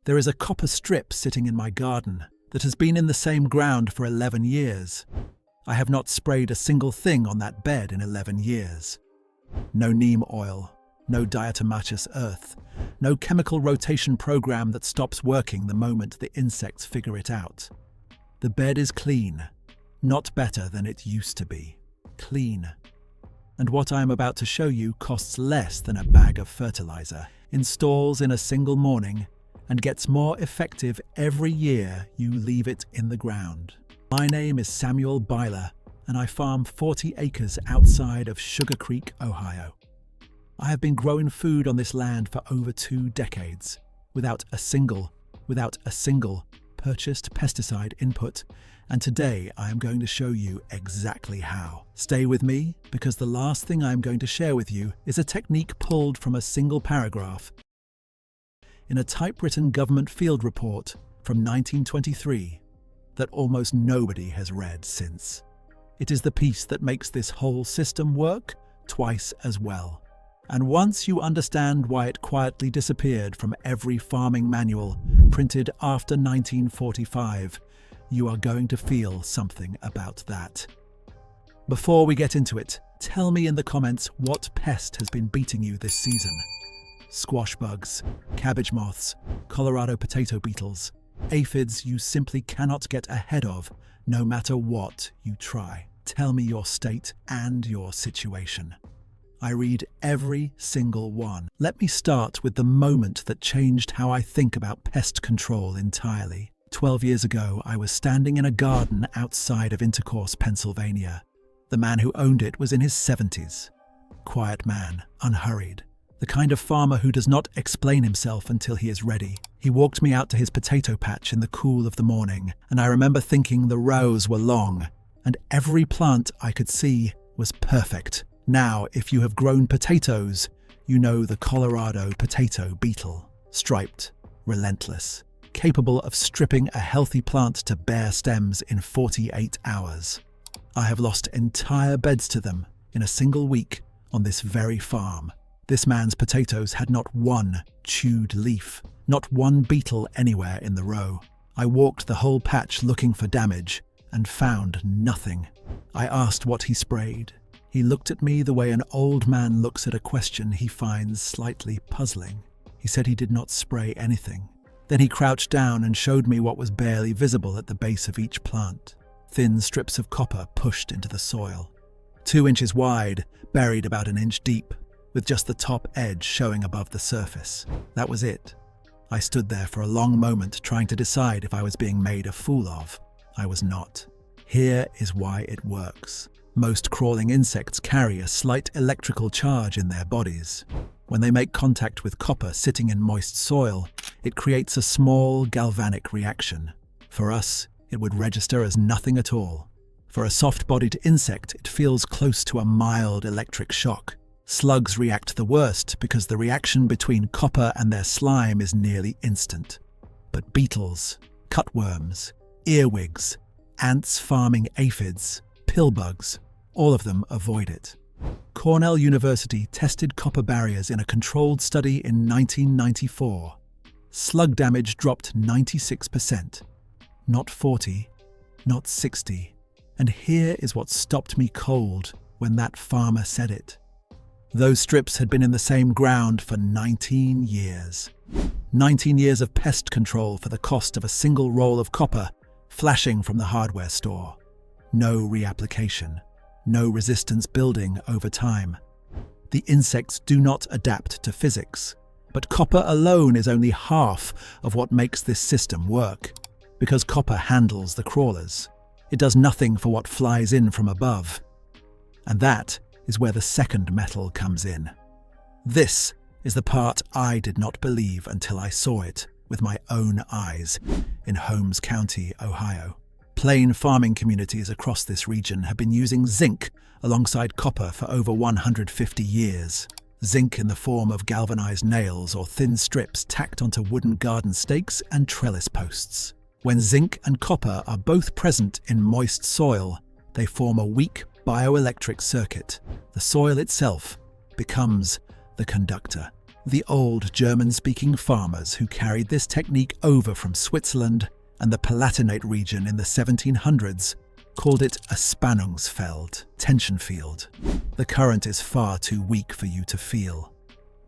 There is a copper strip sitting in my garden that has been in the same ground for 11 years. I have not sprayed a single thing on that bed in 11 years. No neem oil, no diatomaceous earth, no chemical rotation program that stops working the moment the insects figure it out. The bed is clean, not better than it used to be. Clean. And what I am about to show you costs less than a bag of fertilizer, installs in a single morning, and gets more effective every year you leave it in the ground. My name is Samuel Byler, and I farm 40 acres outside of Sugar Creek, Ohio. I have been growing food on this land for over 2 decades, without a single purchased pesticide input, and today I am going to show you exactly how. Stay with me, because the last thing I am going to share with you is a technique pulled from a single paragraph in a typewritten government field report from 1923 that almost nobody has read since. It is the piece that makes this whole system work twice as well. And once you understand why it quietly disappeared from every farming manual printed after 1945, you are going to feel something about that. Before we get into it, tell me in the comments what pest has been beating you this season. Squash bugs, cabbage moths, Colorado potato beetles, aphids you simply cannot get ahead of no matter what you try. Tell me your state and your situation. I read every single one. Let me start with the moment that changed how I think about pest control entirely. 12 years ago, I was standing in a garden outside of Intercourse, Pennsylvania. The man who owned it was in his 70s. Quiet man, unhurried. The kind of farmer who does not explain himself until he is ready. He walked me out to his potato patch in the cool of the morning, and I remember thinking the rows were long, and every plant I could see was perfect. Now, if you have grown potatoes, you know the Colorado potato beetle. Striped, relentless, capable of stripping a healthy plant to bare stems in 48 hours. I have lost entire beds to them in a single week on this very farm. This man's potatoes had not one chewed leaf, not one beetle anywhere in the row. I walked the whole patch looking for damage and found nothing. I asked what he sprayed. He looked at me the way an old man looks at a question he finds slightly puzzling. He said he did not spray anything. Then he crouched down and showed me what was barely visible at the base of each plant. Thin strips of copper pushed into the soil. 2 inches wide, buried about an inch deep, with just the top edge showing above the surface. That was it. I stood there for a long moment trying to decide if I was being made a fool of. I was not. Here is why it works. Most crawling insects carry a slight electrical charge in their bodies. When they make contact with copper sitting in moist soil, it creates a small galvanic reaction. For us, it would register as nothing at all. For a soft-bodied insect, it feels close to a mild electric shock. Slugs react the worst because the reaction between copper and their slime is nearly instant. But beetles, cutworms, earwigs, ants farming aphids, pillbugs, all of them avoid it. Cornell University tested copper barriers in a controlled study in 1994. Slug damage dropped 96%. Not 40, not 60. And here is what stopped me cold when that farmer said it. Those strips had been in the same ground for 19 years. 19 years of pest control for the cost of a single roll of copper flashing from the hardware store. No reapplication, no resistance building over time. The insects do not adapt to physics, but copper alone is only half of what makes this system work. Because copper handles the crawlers, it does nothing for what flies in from above. And that is where the second metal comes in. This is the part I did not believe until I saw it with my own eyes in Holmes County, Ohio. Plain farming communities across this region have been using zinc alongside copper for over 150 years. Zinc in the form of galvanized nails or thin strips tacked onto wooden garden stakes and trellis posts. When zinc and copper are both present in moist soil, they form a weak bioelectric circuit. The soil itself becomes the conductor. The old German-speaking farmers who carried this technique over from Switzerland and the Palatinate region in the 1700s called it a Spannungsfeld, tension field. The current is far too weak for you to feel,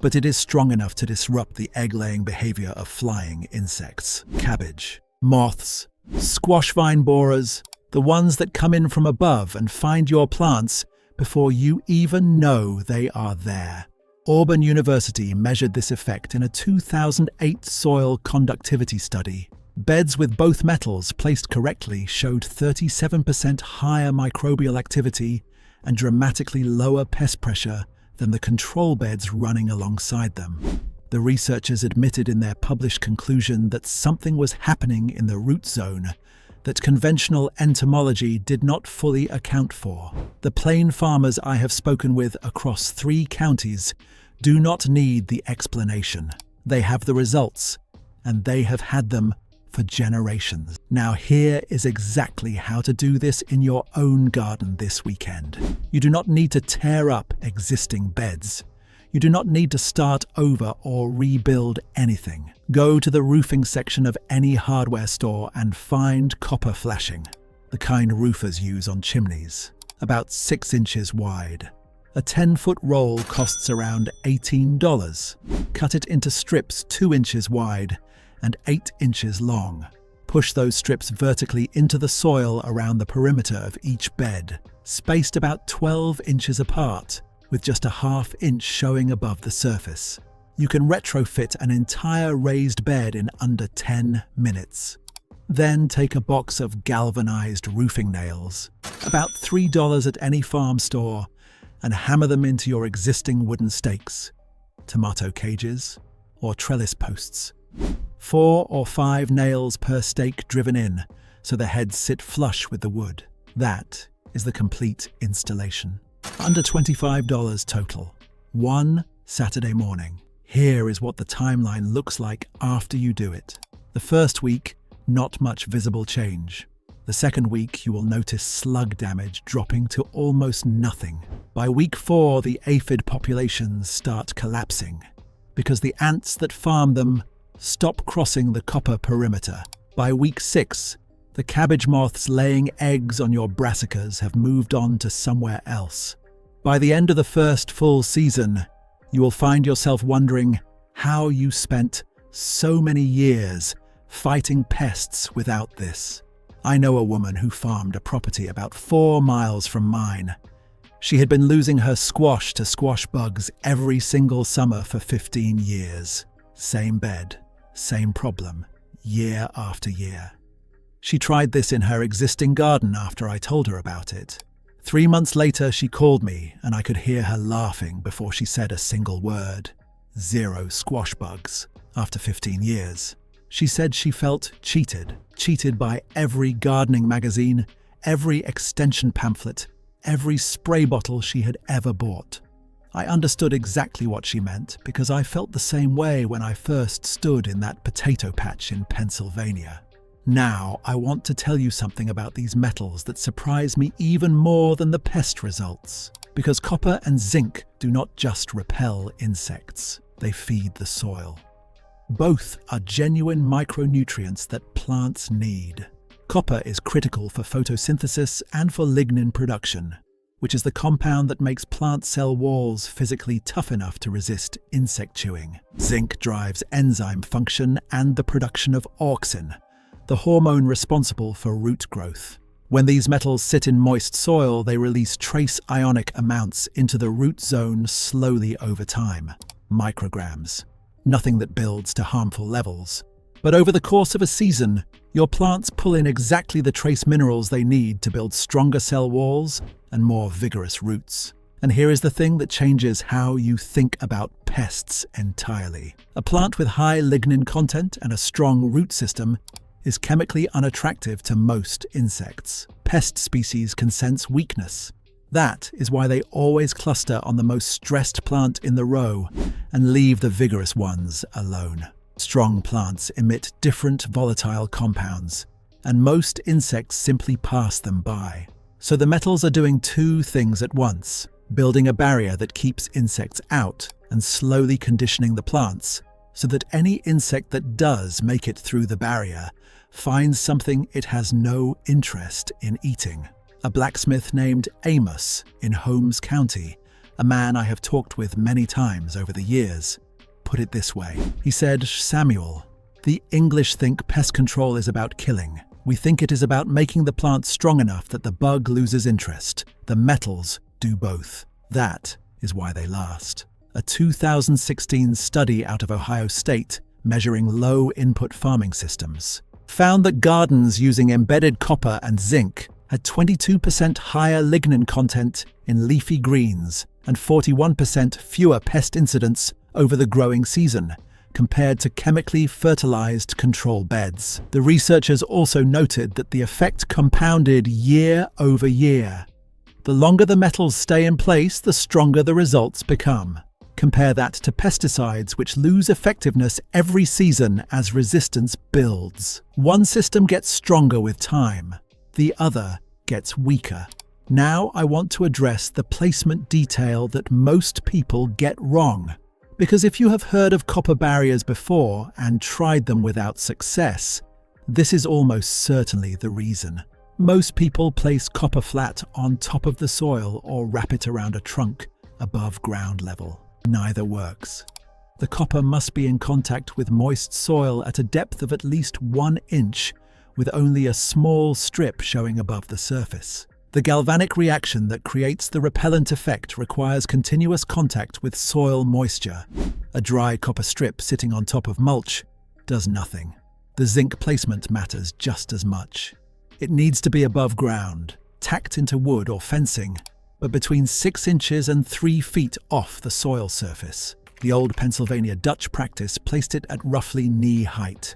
but it is strong enough to disrupt the egg-laying behavior of flying insects, cabbage, moths, squash vine borers, the ones that come in from above and find your plants before you even know they are there. Auburn University measured this effect in a 2008 soil conductivity study. Beds with both metals placed correctly showed 37% higher microbial activity and dramatically lower pest pressure than the control beds running alongside them. The researchers admitted in their published conclusion that something was happening in the root zone that conventional entomology did not fully account for. The plain farmers I have spoken with across 3 counties do not need the explanation. They have the results, and they have had them for generations. Now here is exactly how to do this in your own garden this weekend. You do not need to tear up existing beds. You do not need to start over or rebuild anything. Go to the roofing section of any hardware store and find copper flashing, the kind roofers use on chimneys, about 6 inches wide. A 10-foot roll costs around $18. Cut it into strips 2 inches wide and 8 inches long. Push those strips vertically into the soil around the perimeter of each bed, spaced about 12 inches apart, with just a ½ inch showing above the surface. You can retrofit an entire raised bed in under 10 minutes. Then take a box of galvanized roofing nails, about $3 at any farm store, and hammer them into your existing wooden stakes, tomato cages, or trellis posts. 4 or 5 nails per stake driven in, so the heads sit flush with the wood. That is the complete installation. Under $25 total. One Saturday morning. Here is what the timeline looks like after you do it. The first week, not much visible change. The second week, you will notice slug damage dropping to almost nothing. By week 4, the aphid populations start collapsing because the ants that farm them stop crossing the copper perimeter. By week 6, the cabbage moths laying eggs on your brassicas have moved on to somewhere else. By the end of the first full season, you will find yourself wondering how you spent so many years fighting pests without this. I know a woman who farmed a property about 4 miles from mine. She had been losing her squash to squash bugs every single summer for 15 years. Same bed, same problem, year after year. She tried this in her existing garden after I told her about it. 3 months later, she called me and I could hear her laughing before she said a single word. 0 squash bugs after 15 years. She said she felt cheated by every gardening magazine, every extension pamphlet, every spray bottle she had ever bought. I understood exactly what she meant because I felt the same way when I first stood in that potato patch in Pennsylvania. Now, I want to tell you something about these metals that surprise me even more than the pest results. Because copper and zinc do not just repel insects, they feed the soil. Both are genuine micronutrients that plants need. Copper is critical for photosynthesis and for lignin production, which is the compound that makes plant cell walls physically tough enough to resist insect chewing. Zinc drives enzyme function and the production of auxin, the hormone responsible for root growth. When these metals sit in moist soil, they release trace ionic amounts into the root zone slowly over time, micrograms. Nothing that builds to harmful levels. But over the course of a season, your plants pull in exactly the trace minerals they need to build stronger cell walls and more vigorous roots. And here is the thing that changes how you think about pests entirely. A plant with high lignin content and a strong root system is chemically unattractive to most insects. Pest species can sense weakness. That is why they always cluster on the most stressed plant in the row and leave the vigorous ones alone. Strong plants emit different volatile compounds, and most insects simply pass them by. So the metals are doing 2 things at once, building a barrier that keeps insects out and slowly conditioning the plants so that any insect that does make it through the barrier finds something it has no interest in eating. A blacksmith named Amos in Holmes County, a man I have talked with many times over the years, put it this way. He said, "Samuel, the English think pest control is about killing. We think it is about making the plant strong enough that the bug loses interest. The metals do both. That is why they last." A 2016 study out of Ohio State measuring low-input farming systems found that gardens using embedded copper and zinc had 22% higher lignin content in leafy greens and 41% fewer pest incidents over the growing season, compared to chemically fertilized control beds. The researchers also noted that the effect compounded year over year. The longer the metals stay in place, the stronger the results become. Compare that to pesticides, which lose effectiveness every season as resistance builds. One system gets stronger with time, the other gets weaker. Now I want to address the placement detail that most people get wrong. Because if you have heard of copper barriers before and tried them without success, this is almost certainly the reason. Most people place copper flat on top of the soil or wrap it around a trunk above ground level. Neither works. The copper must be in contact with moist soil at a depth of at least 1 inch, with only a small strip showing above the surface. The galvanic reaction that creates the repellent effect requires continuous contact with soil moisture. A dry copper strip sitting on top of mulch does nothing. The zinc placement matters just as much. It needs to be above ground, tacked into wood or fencing, but between 6 inches and 3 feet off the soil surface. The old Pennsylvania Dutch practice placed it at roughly knee height.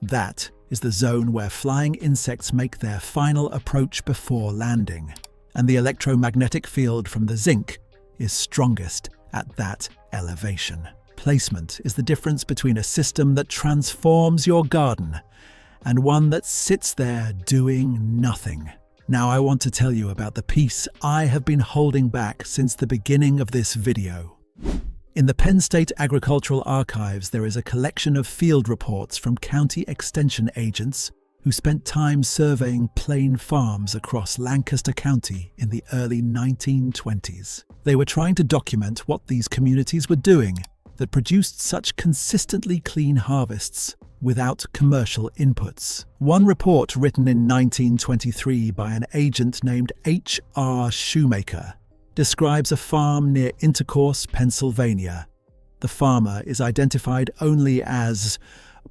That is the zone where flying insects make their final approach before landing, and the electromagnetic field from the zinc is strongest at that elevation. Placement is the difference between a system that transforms your garden and one that sits there doing nothing. Now I want to tell you about the piece I have been holding back since the beginning of this video. In the Penn State Agricultural Archives, there is a collection of field reports from county extension agents who spent time surveying plain farms across Lancaster County in the early 1920s. They were trying to document what these communities were doing that produced such consistently clean harvests without commercial inputs. One report written in 1923 by an agent named H.R. Shoemaker describes a farm near Intercourse, Pennsylvania. The farmer is identified only as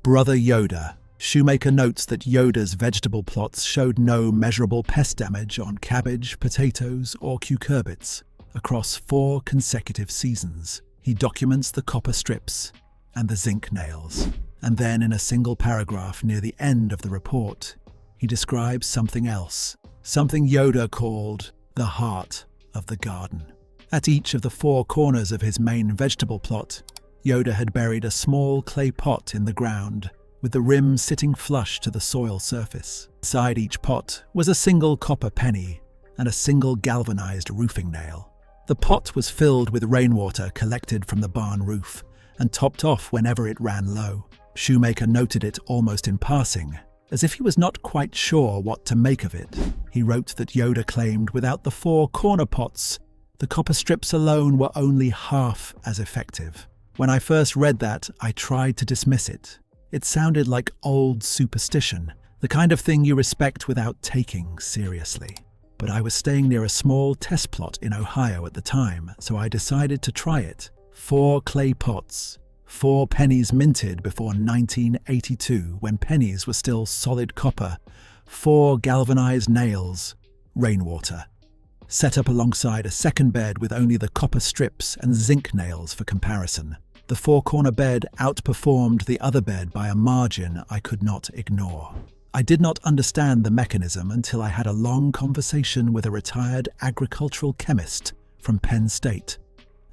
Brother Yoder. Shoemaker notes that Yoder's vegetable plots showed no measurable pest damage on cabbage, potatoes, or cucurbits across 4 consecutive seasons. He documents the copper strips and the zinc nails. And then in a single paragraph near the end of the report, he describes something else, something Yoder called the heart of the garden. At each of the 4 corners of his main vegetable plot, Yoder had buried a small clay pot in the ground, with the rim sitting flush to the soil surface. Inside each pot was a single copper penny and a single galvanized roofing nail. The pot was filled with rainwater collected from the barn roof and topped off whenever it ran low. Shoemaker noted it almost in passing, as if he was not quite sure what to make of it. He wrote that Yoder claimed without the 4 corner pots, the copper strips alone were only half as effective. When I first read that, I tried to dismiss it. It sounded like old superstition, the kind of thing you respect without taking seriously. But I was staying near a small test plot in Ohio at the time, so I decided to try it. 4 clay pots, 4 pennies minted before 1982, when pennies were still solid copper, 4 galvanized nails, rainwater. Set up alongside a second bed with only the copper strips and zinc nails for comparison. The 4-corner bed outperformed the other bed by a margin I could not ignore. I did not understand the mechanism until I had a long conversation with a retired agricultural chemist from Penn State,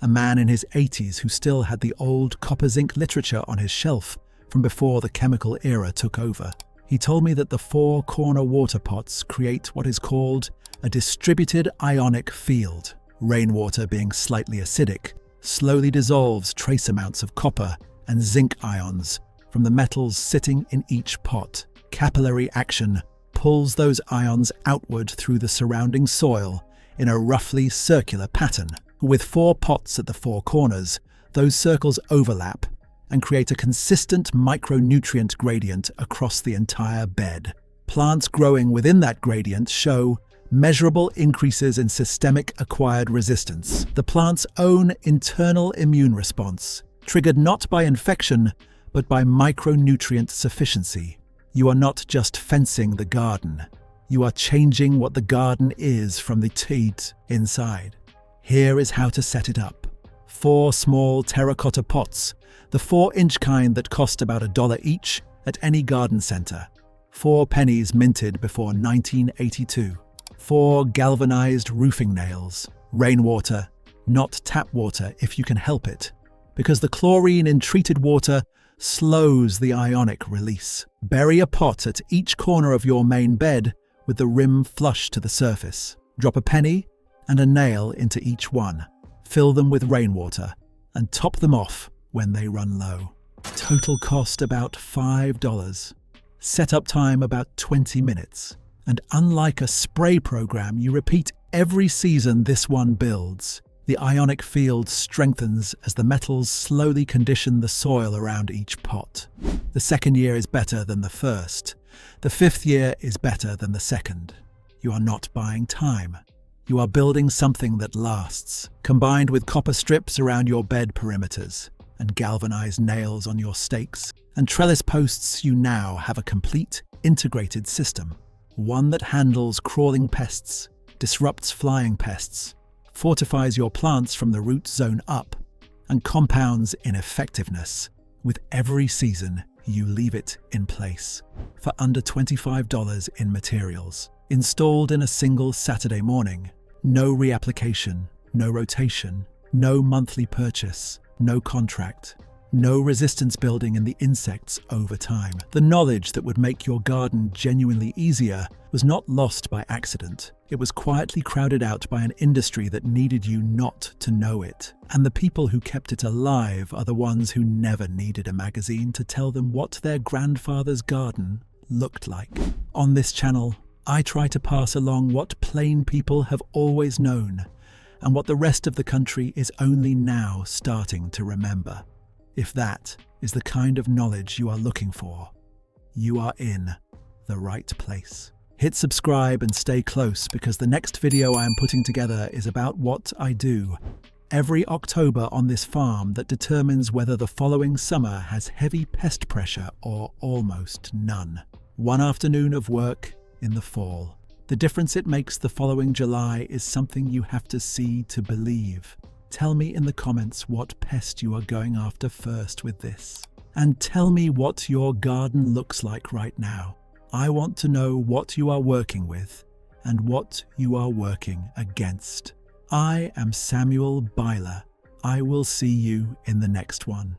a man in his 80s who still had the old copper-zinc literature on his shelf from before the chemical era took over. He told me that the 4-corner water pots create what is called a distributed ionic field, rainwater being slightly acidic slowly dissolves trace amounts of copper and zinc ions from the metals sitting in each pot. Capillary action pulls those ions outward through the surrounding soil in a roughly circular pattern. With 4 pots at the 4 corners, those circles overlap and create a consistent micronutrient gradient across the entire bed. Plants growing within that gradient show measurable increases in systemic acquired resistance, the plant's own internal immune response, triggered not by infection, but by micronutrient sufficiency. You are not just fencing the garden, you are changing what the garden is from the teat inside. Here is how to set it up. 4 small terracotta pots, the 4-inch kind that cost about $1 each at any garden centre. 4 pennies minted before 1982. 4 galvanized roofing nails. Rainwater, not tap water if you can help it, because the chlorine in treated water slows the ionic release. Bury a pot at each corner of your main bed with the rim flush to the surface. Drop a penny and a nail into each one. Fill them with rainwater and top them off when they run low. Total cost about $5. Setup time about 20 minutes. And unlike a spray program you repeat every season this one builds, the ionic field strengthens as the metals slowly condition the soil around each pot. The second year is better than the first. The 5th year is better than the second. You are not buying time. You are building something that lasts. Combined with copper strips around your bed perimeters and galvanized nails on your stakes and trellis posts, you now have a complete, integrated system. One that handles crawling pests, disrupts flying pests, fortifies your plants from the root zone up, and compounds in effectiveness. With every season, you leave it in place for under $25 in materials. Installed in a single Saturday morning. No reapplication, no rotation, no monthly purchase, no contract. No resistance building in the insects over time. The knowledge that would make your garden genuinely easier was not lost by accident. It was quietly crowded out by an industry that needed you not to know it. And the people who kept it alive are the ones who never needed a magazine to tell them what their grandfather's garden looked like. On this channel, I try to pass along what plain people have always known and what the rest of the country is only now starting to remember. If that is the kind of knowledge you are looking for, you are in the right place. Hit subscribe and stay close because the next video I am putting together is about what I do every October on this farm that determines whether the following summer has heavy pest pressure or almost none. One afternoon of work in the fall. The difference it makes the following July is something you have to see to believe. Tell me in the comments what pest you are going after first with this. And tell me what your garden looks like right now. I want to know what you are working with and what you are working against. I am Samuel Byler. I will see you in the next one.